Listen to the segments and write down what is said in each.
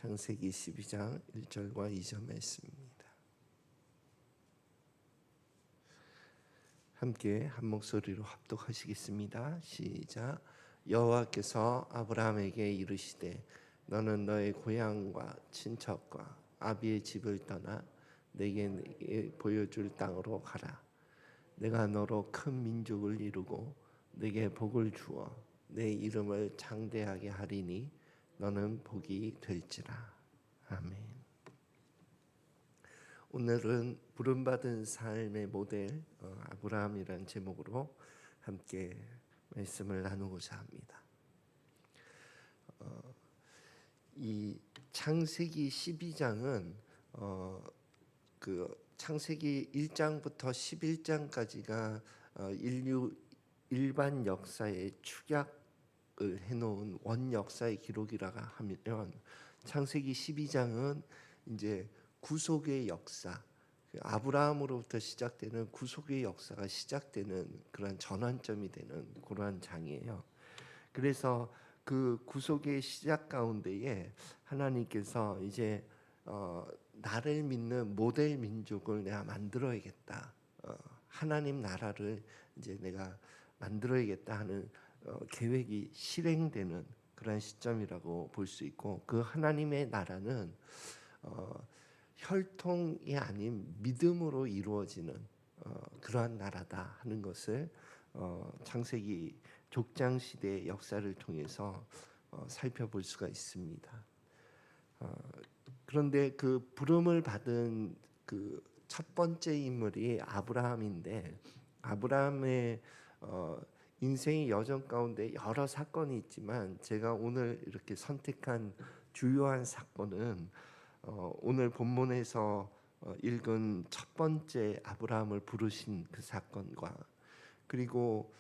창세기 12장 1절과 2절 말씀입니다. 함께 한 목소리로 합독하시겠습니다. 시작. 여호와께서 아브라함에게 이르시되 너는 너의 고향과 친척과 아비의 집을 떠나 내게 보여줄 땅으로 가라. 내가 너로 큰 민족을 이루고 내게 복을 주어 내 이름을 장대하게 하리니 너는 복이 될지라. 아멘. 오늘은 부름받은 삶의 모델 아브라함이라는 제목으로 함께 말씀을 나누고자 합니다. 이 창세기 12장은 그 창세기 1장부터 11장까지가 인류 일반 역사의 축약을 해놓은 원역사의 기록이라고 하면, 창세기 12장은 이제 구속의 역사, 아브라함으로부터 시작되는 구속의 역사가 시작되는 그런 전환점이 되는 그러한 장이에요. 그래서 그 구속의 시작 가운데에 하나님께서 이제 나를 믿는 모델 민족을 내가 만들어야겠다. 하나님 나라를 이제 내가 만들어야겠다 하는 계획이 실행되는 그런 시점이라고 볼 수 있고, 그 하나님의 나라는 혈통이 아닌 믿음으로 이루어지는 그러한 나라다 하는 것을 창세기 족장 시대의 역사를 통해서 살펴볼 수가 있습니다. 그런데 그 부름을 받은 그 첫 번째 인물이 아브라함인데, 아브라함의 인생의 여정 가운데 여러 사건이 있지만 제가 오늘 이렇게 선택한 주요한 사건은 오늘 본문에서 읽은 첫 번째 아브라함을 부르신 그 사건과, 그리고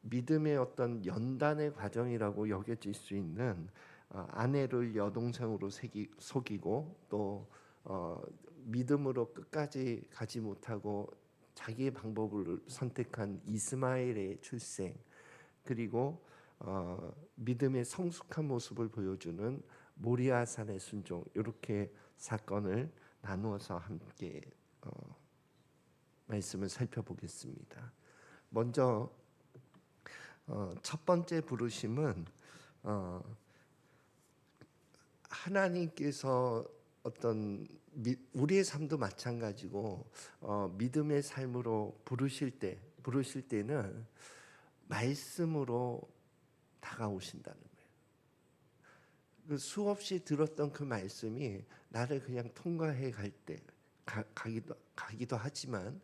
믿음의 어떤 연단의 과정이라고 여겨질 수 있는 아내를 여동생으로 속이고 또 믿음으로 끝까지 가지 못하고 자기의 방법을 선택한 이스마엘의 출생, 그리고 믿음의 성숙한 모습을 보여주는 모리아산의 순종, 이렇게 사건을 나누어서 함께 말씀을 살펴보겠습니다. 먼저 첫 번째 부르심은 하나님께서 어떤 우리의 삶도 마찬가지고 믿음의 삶으로 부르실 때는 말씀으로 다가오신다는 거예요. 그 수없이 들었던 그 말씀이 나를 그냥 통과해 갈 때 가기도 하지만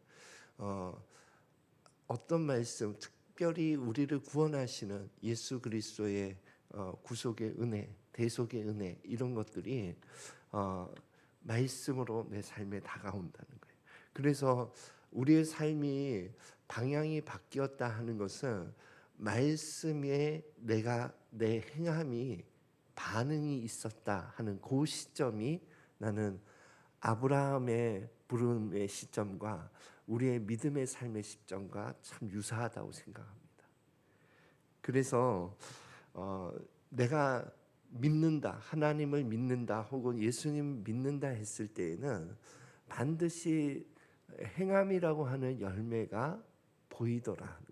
어떤 말씀, 특별히 우리를 구원하시는 예수 그리스도의 구속의 은혜, 대속의 은혜, 이런 것들이 말씀으로 내 삶에 다가온다는 거예요. 그래서 우리의 삶이 방향이 바뀌었다 하는 것은 말씀에 내 행함이 반응이 있었다 하는 그 시점이, 나는 아브라함의 부름의 시점과 우리의 믿음의 삶의 시점과 참 유사하다고 생각합니다. 그래서 내가 믿는다, 하나님을 믿는다, 혹은 예수님 믿는다 했을 때에는 반드시 행함이라고 하는 열매가 보이더라 하는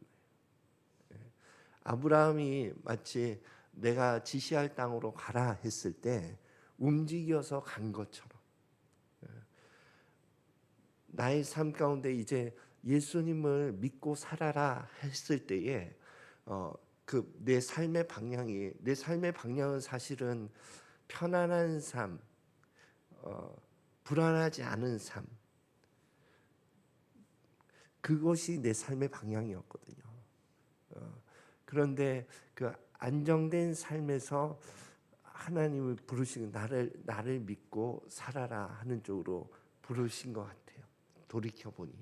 거예요. 아브라함이 마치 내가 지시할 땅으로 가라 했을 때 움직여서 간 것처럼, 나의 삶 가운데 이제 예수님을 믿고 살아라 했을 때에 그 내 삶의 방향은 사실은 편안한 삶, 불안하지 않은 삶, 그것이 내 삶의 방향이었거든요. 그런데 그 안정된 삶에서 하나님을 부르시는, 나를 믿고 살아라 하는 쪽으로 부르신 것 같아요. 돌이켜 보니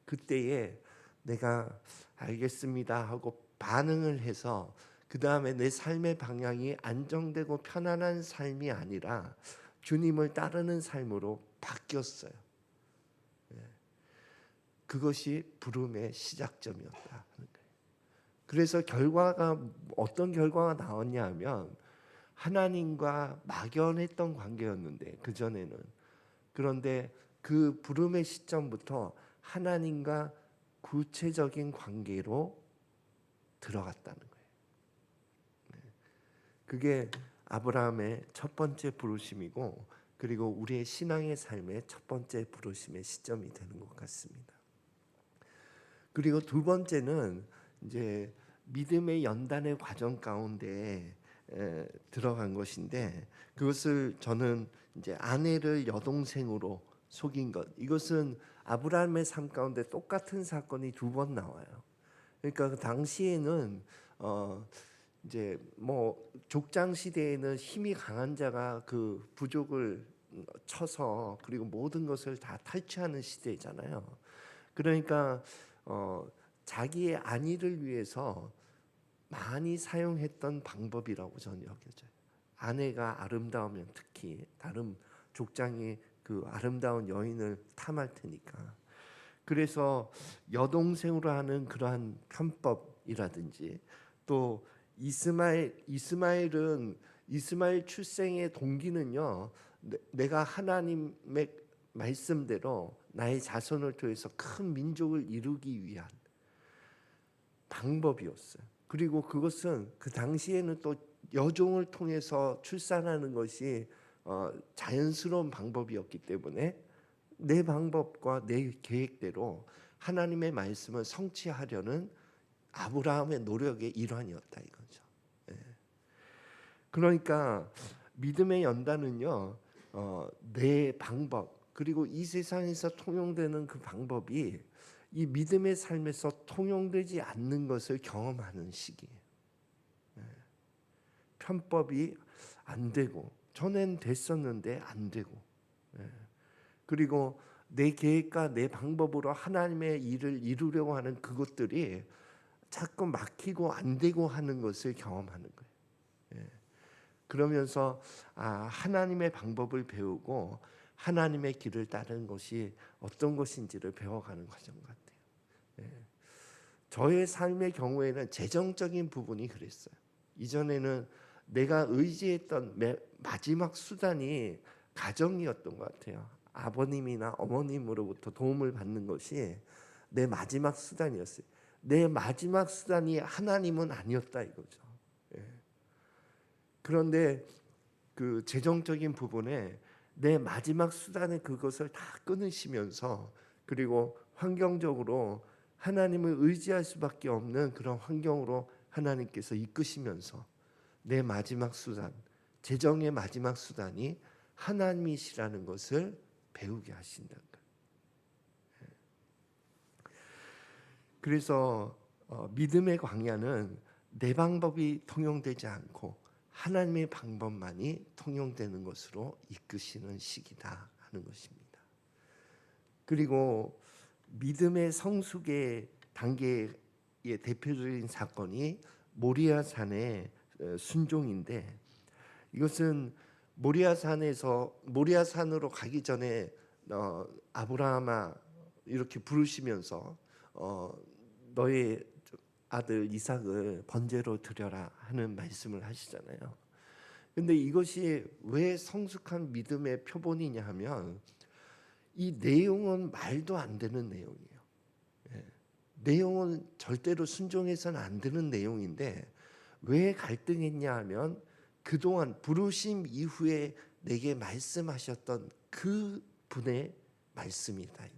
그때에 내가 알겠습니다 하고 반응을 해서, 그 다음에 내 삶의 방향이 안정되고 편안한 삶이 아니라 주님을 따르는 삶으로 바뀌었어요. 그것이 부름의 시작점이었다 하는 거예요. 그래서 어떤 결과가 나왔냐 하면, 하나님과 막연했던 관계였는데 그전에는, 그런데 그 부름의 시점부터 하나님과 구체적인 관계로 들어갔다는 거예요. 그게 아브라함의 첫 번째 부르심이고, 그리고 우리의 신앙의 삶의 첫 번째 부르심의 시점이 되는 것 같습니다. 그리고 두 번째는 이제 믿음의 연단의 과정 가운데 들어간 것인데, 그것을 저는 이제 아내를 여동생으로 속인 것. 이것은 아브라함의 삶 가운데 똑같은 사건이 두 번 나와요. 그러니까 그 당시에는 이제 뭐 족장 시대에는 힘이 강한 자가 그 부족을 쳐서 그리고 모든 것을 다 탈취하는 시대잖아요. 그러니까 자기의 안위를 위해서 많이 사용했던 방법이라고 저는 여겨져요. 아내가 아름다우면 특히 다른 족장이 그 아름다운 여인을 탐할 테니까. 그래서 여동생으로 하는 그러한 편법이라든지, 또 이스마엘 출생의 동기는요, 내가 하나님의 말씀대로 나의 자손을 통해서 큰 민족을 이루기 위한 방법이었어요. 그리고 그것은 그 당시에는 또 여종을 통해서 출산하는 것이 자연스러운 방법이었기 때문에 내 방법과 내 계획대로 하나님의 말씀을 성취하려는 아브라함의 노력의 일환이었다 이거죠. 예. 그러니까 믿음의 연단은요, 내 방법, 그리고 이 세상에서 통용되는 그 방법이 이 믿음의 삶에서 통용되지 않는 것을 경험하는 시기예요. 편법이 안 되고, 전엔 됐었는데 안 되고, 그리고 내 계획과 내 방법으로 하나님의 일을 이루려고 하는 그것들이 자꾸 막히고 안 되고 하는 것을 경험하는 거예요. 그러면서 하나님의 방법을 배우고 하나님의 길을 따르는 것이 어떤 것인지를 배워가는 과정 같아요. 저의 삶의 경우에는 재정적인 부분이 그랬어요. 이전에는 내가 의지했던 마지막 수단이 가정이었던 것 같아요. 아버님이나 어머님으로부터 도움을 받는 것이 내 마지막 수단이었어요. 내 마지막 수단이 하나님은 아니었다 이거죠. 그런데 그 재정적인 부분에 내 마지막 수단의 그것을 다 끊으시면서, 그리고 환경적으로 하나님을 의지할 수밖에 없는 그런 환경으로 하나님께서 이끄시면서 내 마지막 수단, 재정의 마지막 수단이 하나님이시라는 것을 배우게 하신다는 거예요. 그래서 믿음의 광야는 내 방법이 통용되지 않고 하나님의 방법만이 통용되는 것으로 이끄시는 시기다 하는 것입니다. 그리고 믿음의 성숙의 단계의 대표적인 사건이 모리아산의 순종인데, 이것은 모리아산으로 가기 전에 아브라함아 이렇게 부르시면서 너의 아들 이삭을 번제로 드려라 하는 말씀을 하시잖아요. 근데 이것이 왜 성숙한 믿음의 표본이냐 하면 이 내용은 말도 안 되는 내용이에요. 내용은 절대로 순종해서는 안 되는 내용인데 왜 갈등했냐 하면 그동안 부르심 이후에 내게 말씀하셨던 그 분의 말씀이다 이거예요.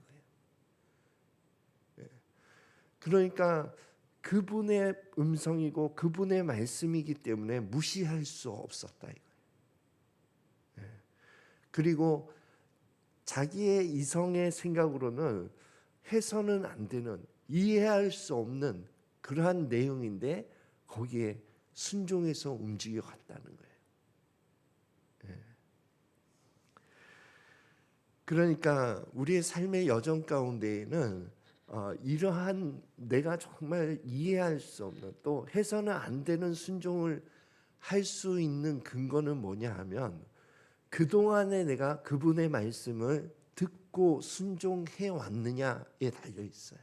그러니까 그분의 음성이고 그분의 말씀이기 때문에 무시할 수 없었다 이거예요. 그리고 자기의 이성의 생각으로는 해서는 안 되는, 이해할 수 없는 그러한 내용인데 거기에 순종해서 움직여 갔다는 거예요. 그러니까 우리의 삶의 여정 가운데에는 이러한 내가 정말 이해할 수 없는, 또 해서는 안 되는 순종을 할 수 있는 근거는 뭐냐 하면 그동안에 내가 그분의 말씀을 듣고 순종해 왔느냐에 달려 있어요.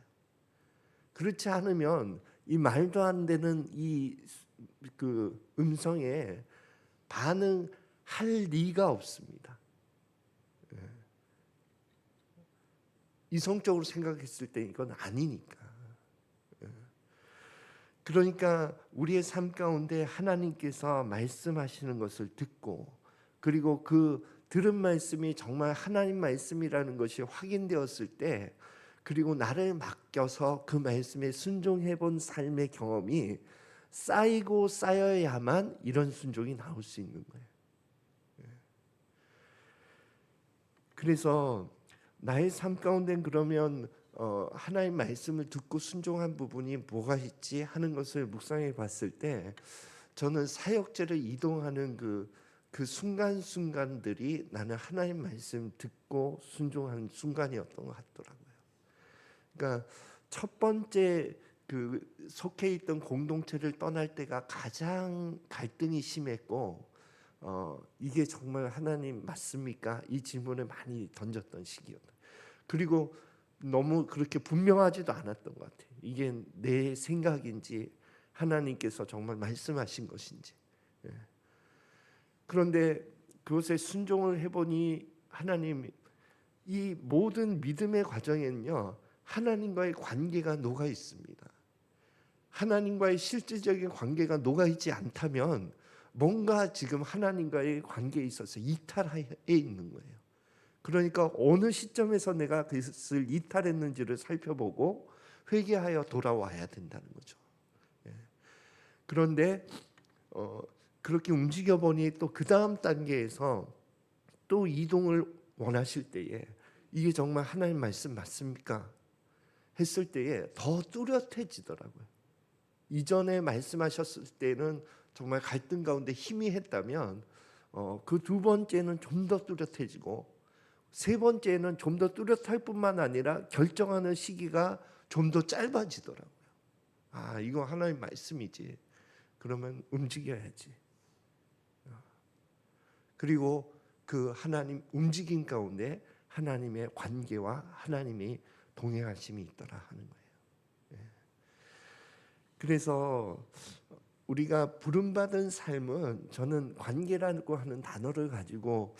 그렇지 않으면 이 말도 안 되는 이 그 음성에 반응할 리가 없습니다. 이성적으로 생각했을 때 이건 아니니까. 그러니까 우리의 삶 가운데 하나님께서 말씀하시는 것을 듣고, 그리고 그 들은 말씀이 정말 하나님 말씀이라는 것이 확인되었을 때, 그리고 나를 맡겨서 그 말씀에 순종해 본 삶의 경험이 쌓이고 쌓여야만 이런 순종이 나올 수 있는 거예요. 그래서 나의 삶 가운데 그러면 하나님 말씀을 듣고 순종한 부분이 뭐가 있지 하는 것을 묵상해 봤을 때, 저는 사역제를 이동하는 그 순간순간들이 나는 하나님 말씀 듣고 순종하는 순간이었던 것 같더라고요. 그러니까 첫 번째 그 속해 있던 공동체를 떠날 때가 가장 갈등이 심했고, 이게 정말 하나님 맞습니까? 이 질문을 많이 던졌던 시기였다. 그리고 너무 그렇게 분명하지도 않았던 것 같아요. 이게 내 생각인지 하나님께서 정말 말씀하신 것인지. 그런데 그것에 순종을 해보니 하나님, 이 모든 믿음의 과정에는요, 하나님과의 관계가 녹아 있습니다. 하나님과의 실질적인 관계가 녹아 있지 않다면 뭔가 지금 하나님과의 관계에 있어서 이탈해 있는 거예요. 그러니까 어느 시점에서 내가 그것을 이탈했는지를 살펴보고 회개하여 돌아와야 된다는 거죠. 그런데 그렇게 움직여 보니 또 그 다음 단계에서 또 이동을 원하실 때에 이게 정말 하나님 말씀 맞습니까? 했을 때에 더 뚜렷해지더라고요. 이전에 말씀하셨을 때는 정말 갈등 가운데 희미했다면 그 두 번째는 좀 더 뚜렷해지고, 세 번째는 좀 더 뚜렷할 뿐만 아니라 결정하는 시기가 좀 더 짧아지더라고요. 아, 이거 하나님 말씀이지. 그러면 움직여야지. 그리고 그 하나님 움직임 가운데 하나님의 관계와 하나님이 동행하심이 있더라 하는 거예요. 그래서 우리가 부름받은 삶은, 저는 관계라고 하는 단어를 가지고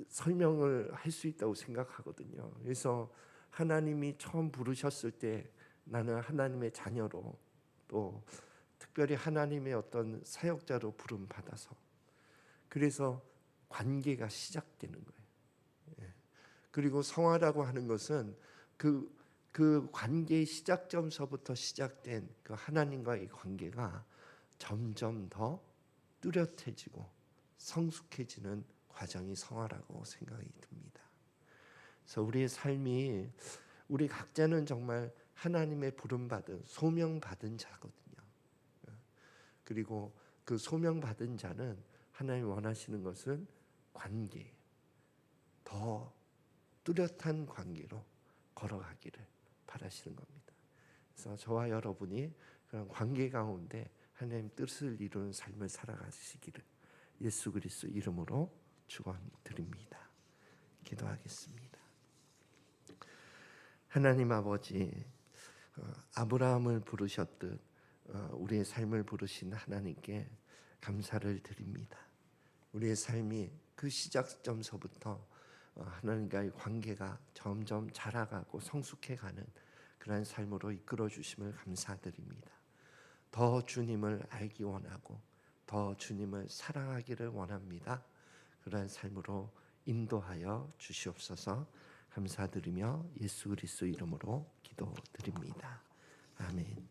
설명을 할 수 있다고 생각하거든요. 그래서 하나님이 처음 부르셨을 때 나는 하나님의 자녀로, 또 특별히 하나님의 어떤 사역자로 부름받아서, 그래서 관계가 시작되는 거예요. 그리고 성화라고 하는 것은 그 관계의 시작점서부터 시작된 그 하나님과의 관계가 점점 더 뚜렷해지고 성숙해지는 과정이 성화라고 생각이 듭니다. 그래서 우리의 삶이, 우리 각자는 정말 하나님의 부름받은 소명받은 자거든요. 그리고 그 소명받은 자는 하나님 원하시는 것은 관계, 더 뚜렷한 관계로 걸어가기를 바라시는 겁니다. 그래서 저와 여러분이 그런 관계 가운데 하나님 뜻을 이루는 삶을 살아가시기를 예수 그리스도 이름으로 축원드립니다. 기도하겠습니다. 하나님 아버지, 아브라함을 부르셨듯 우리의 삶을 부르신 하나님께 감사를 드립니다. 우리의 삶이 그 시작점서부터 하나님과의 관계가 점점 자라가고 성숙해가는 그러한 삶으로 이끌어 주심을 감사드립니다. 더 주님을 알기 원하고 더 주님을 사랑하기를 원합니다. 그러한 삶으로 인도하여 주시옵소서. 감사드리며 예수 그리스도 이름으로 기도드립니다. 아멘.